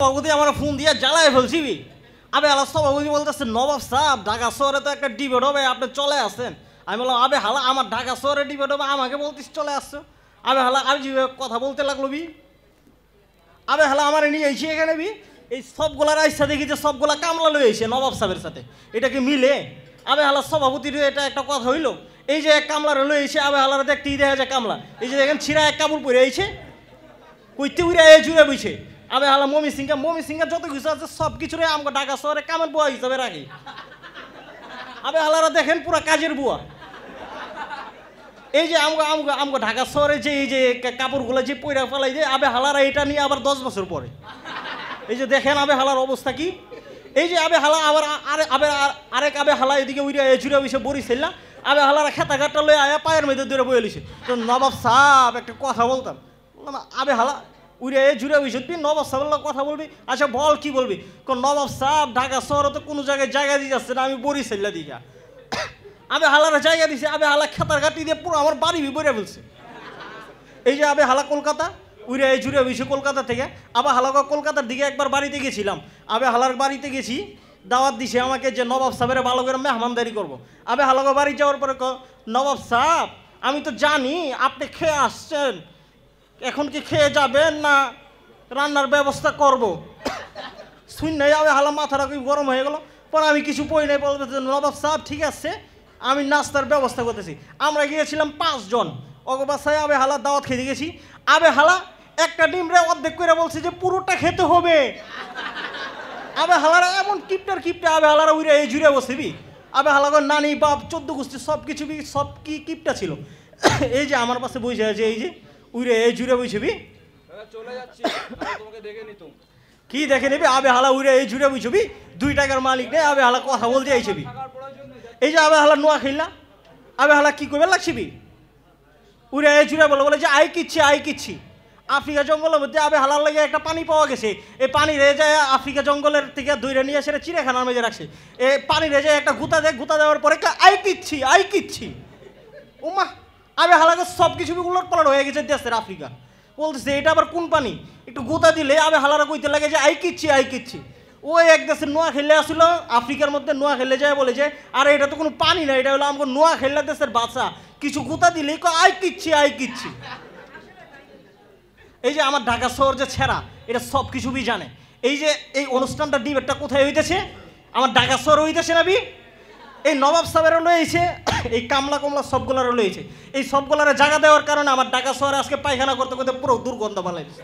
সভাপতি আমার ফোন দিয়ে জ্বালায় ফেলছি। আবে হালা সভাপতি বলতেছে, নবাব সাহেব ঢাকা শহরে তো একটা ডিবেট হবে, আপনি চলে আসছেন। আমি বললাম, আবে হালা আমার ঢাকা শহরে ডিবেট হবে, আমাকে বলতিস চলে আসছো? আবে হালা আমি কথা বলতে লাগলো আবে হালা আমার নিয়ে আইছি এখানে এই সবগুলার আইসা দেখি যে সবগুলা কামলা লই আইছে নবাব সাহেবের সাথে। এটা কি মিলে? আবে হালা সভাপতির এটা একটা কথা হইলো। এই যে এক কামলার লই আইছে, আবে হালার দেখতেই দেখা যায় কামলা। এই যে দেখেন ছিঁড়া এক কাপড় পরে আইছে, কইতে উড়ে জুড়ে বইছে। আবে হালা মমি সিংহা যত কিছু আছে সব কিছুরে আমাকে ঢাকা শহরে কামের বুয়া হিসাবে রাখি। আবে হালারা দেখেন পুরা কাজের বুয়া। এই যে আমগো ঢাকা শহরে যে এই যে কাপড়গুলো যে পয়রা ফেলাই দেয়, আবে হালারা এটা নিয়ে আবার 10 বছর পরে। এই যে দেখেন আবে হালার অবস্থা কি। এই যে আবে হালা আবার আরেক আবে হালা এদিকে উড়ে জুড়ে বসে বড়ি ছিলাম। আবে হালারা খেতা ঘাটটা লয়ে আয়া পায়ের মেয়েদের ধরে বয়ে লিছে। তো নবাব সাহেব একটা কথা বলতাম। আবে হালা উড়ে জুড়ে বসে তুই নবাব সাহেবের কথা বলবি? আচ্ছা বল কি বলবি? নবাব সাহেব ঢাকা শহরে তো কোনো জায়গায় জায়গা দিয়ে যাচ্ছে না, আমি বড়ি ছিলা দিঘা। আবে হালারা জায়গা দিছে, আবে হালা খেতার ঘাটি দিয়ে পুরো আমার বাড়ি বেড়ে ফেলছে। এই যে আবে হালা কলকাতা উড়ে জুড়ে বসে কলকাতা থেকে। আবার হালাকা কলকাতার দিকে একবার বাড়িতে গেছিলাম। আবে হালার বাড়িতে গেছি, দাওয়াত দিছে আমাকে যে নবাব সাহেবের ভালো করে মেহমানদারি করবো। আবে হালাকা বাড়ি যাওয়ার পরে নবাব সাহেব আমি তো জানি আপনি খেয়ে আসছেন, এখন কি খেয়ে যাবেন না রান্নার ব্যবস্থা করবো? শুন নাই আবে হালা মাথাটা গরম হয়ে গেল। পরে আমি কিছু পড়ি নাই, বলতে নবাব সাহেব ঠিক আছে আমি নাস্তার ব্যবস্থা করতেছি। আমরা গিয়েছিলাম 5 জন অগবাসায়। আবে হালা দাওয়াত খেতে গেছি। আবে হালা একটা ডিমরে অর্ধেক করে বলছে যে পুরোটা খেতে হবে। আবে হালারা এমন কিপটা আবে হালারা উড়ে জুড়ে বসেবি। আবে হালাগর নানি বাপ 14 গোষ্ঠী সব কিছু সব কি কিপটা ছিল। এই যে আমার পাশে বসে আছে, এই যে উড়ে জুড়ে বসেবি। চলে যাচ্ছি, তোমাকে দেখে নিতুম। কি দেখে নিবি? আবে হালা উড়ে জুড়ে বসবি। 2 টাকার মালিক নেই, আবে হালা কথা বলতে আইছবি। এই যে আবে হালা নোয়া খেললা। আবে হালা কি করবে লাগছিবি? উড়ে জুড়ে বলে যে আই কিচ্ছি। আফ্রিকা জঙ্গলের মধ্যে আবে হালার লাগে একটা পানি পাওয়া গেছে। এই পানি রেয়ে যায় আফ্রিকা জঙ্গলের থেকে দূরে নিয়ে এসে চিড়িয়াখানার মধ্যে রাখছে। এই পানি রেয়ে যায় একটা গুতা দেওয়ার পরে আই কিচ্ছি। ওমা আবে হালাকে সব কিছু উলট পালট হয়ে গেছে দেশের আফ্রিকা। বলতেছে এটা আবার কোন পানি? একটু গুতা দিলে আবে হালারা কইতে লাগে যে আই কিচ্ছি। ওই এক দেশের নোয়া খেলে আসছিল আফ্রিকার মধ্যে, নোয়া খেলে যায় বলে যে আরে এটা তো কোনো পানি না, এটা হলো আমাকে নোয়া খেললে দেশের বাচ্চা, কিছু গুতা দিলেই আই কিচ্ছি। এই যে আমার ঢাকা শহর যে ছেঁড়া, এটা সব কিছু জানে। এই যে এই অনুষ্ঠানটা ডিবেটটা কোথায় হইতেছে? আমার ঢাকা শহর হইতেছে না এই নবাব সাহেবেরও লয়েছে, এই কামলা সবগুলারও লয়েছে। এই সবগুলারে জায়গা দেওয়ার কারণে আমার ঢাকা শহরে আজকে পায়খানা করতে করতে পুরো দুর্গন্ধ বানাইছে।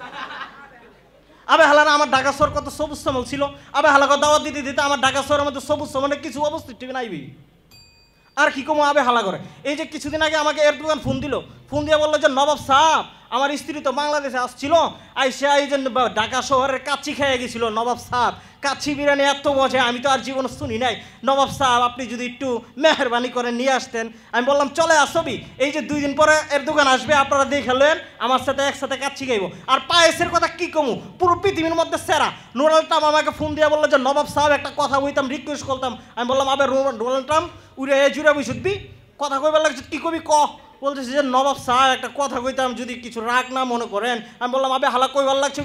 আবে হালারা আমার ঢাকা শহর কত সবুজ শ্যামল ছিল। আবে হালাকে দাওয়াত দিতে আমার ঢাকা শহরের মধ্যে সবুজ শ্যামলের কিছু অবস্থিত নাইবি। আর কি কমো আবে হালা করে। এই যে কিছুদিন আগে আমাকে এরদোগান ফোন দিয়ে বললো যে নবাব সাহেব আমার স্ত্রী তো বাংলাদেশে আসছিল, আইসা এই যে ঢাকা শহরের কাচ্চি খেয়ে গেছিল। নবাব সাহেব কাচ্চি বিরিয়ানি এত মজা আমি তো আর জীবনে শুনি নাই। নবাব সাহেব আপনি যদি একটু মেহরবানি করে নিয়ে আসতেন। আমি বললাম চলে আসবি, এই যে 2 দিন পরে এরদোগান আসবে, আপনারা দেখালেন আমার সাথে একসাথে কাচ্চি খাইব। আর পায়েসের কথা কি কমু, পুরো পৃথিবীর মধ্যে সেরা। নুরাল ট্রাম্প আমাকে ফোন দিয়ে বললো যে নবাব সাহেব একটা কথা বলতাম, রিকোয়েস্ট করতাম। আমি বললাম আবে নুরাল ট্রাম্প উড়ে জুড়ে বসুদ্বি কথা কইবার লাগছে, কি কবি বলতেছে যে নবাব সাহেব একটা কথা কইতাম, যদি কিছু রাগ না মনে করেন। আমি বললাম আবে হালা কইবার লাগছে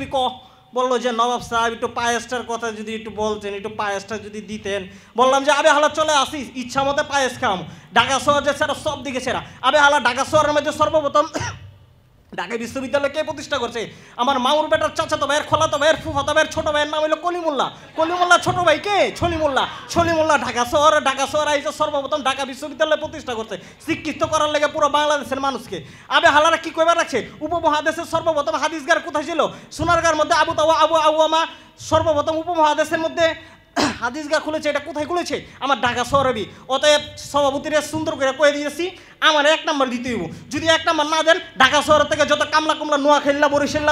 বললো যে নবাব সাহেব একটু পায়েসটার কথা যদি একটু বলতেন, একটু পায়েসটা যদি দিতেন। বললাম যে আবে হালা চলে আসিস, ইচ্ছা মতো পায়েস খাম। ঢাকা শহর যে সেরা সব দিকে সেরা। আবে হালা ঢাকা শহরের মধ্যে সর্বপ্রথম ঢাকা বিশ্ববিদ্যালয় কে প্রতিষ্ঠা করছে? আমার মামুর বেটার চাচাতো ভাইয়ের খলাতো ভাইয়ের ফুফাতো ভাইয়ের ছোট ভাইয়ের নাম হলো কলিমুল্লাহ ছোট ভাই কে ছলিমুল্লাহ। ঢাকা শহর আইসে সর্বপ্রথম ঢাকা বিশ্ববিদ্যালয় প্রতিষ্ঠা করছে শিক্ষিত করার লেগে পুরো বাংলাদেশের মানুষকে। আবে হালারা কি কইবার রাখছে? উপমহাদেশের সর্বপ্রথম হাদিসগার কোথায় ছিল? সোনারগাঁর মধ্যে আবু আওয়ামা সর্বপ্রথম উপমহাদেশের মধ্যে হাদিসগা খুলেছে। এটা কোথায় খুলেছে? আমার ঢাকা শহরে। অতএব সভাপতিরা সুন্দর করে কয়ে দিয়েছি আমার 1 নম্বর দিতে হইব। যদি 1 নম্বর না দেন ঢাকা শহর থেকে যত কামলা নোয়া খেললা বরিশাল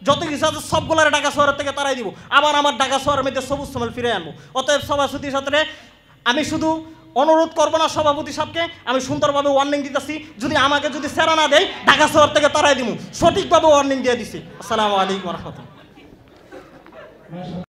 যত কিছু আছে সবগুলারে ঢাকা শহর থেকে তারাই দিব। আবার আমার ঢাকা শহরের মধ্যে সবুজ শ্যামল ফিরে আনবো। অতএব সভাপতির সাথে আমি শুধু অনুরোধ করবো না, সভাপতি সাহেবকে আমি সুন্দরভাবে ওয়ার্নিং দিতেছি, যদি আমাকে যদি সেরা না দেয় ঢাকা শহর থেকে তারাই দিব। সঠিকভাবে ওয়ার্নিং দিয়ে দিছি। আসসালামু আলাইকুম ওয়া রাহমাতুল্লাহ।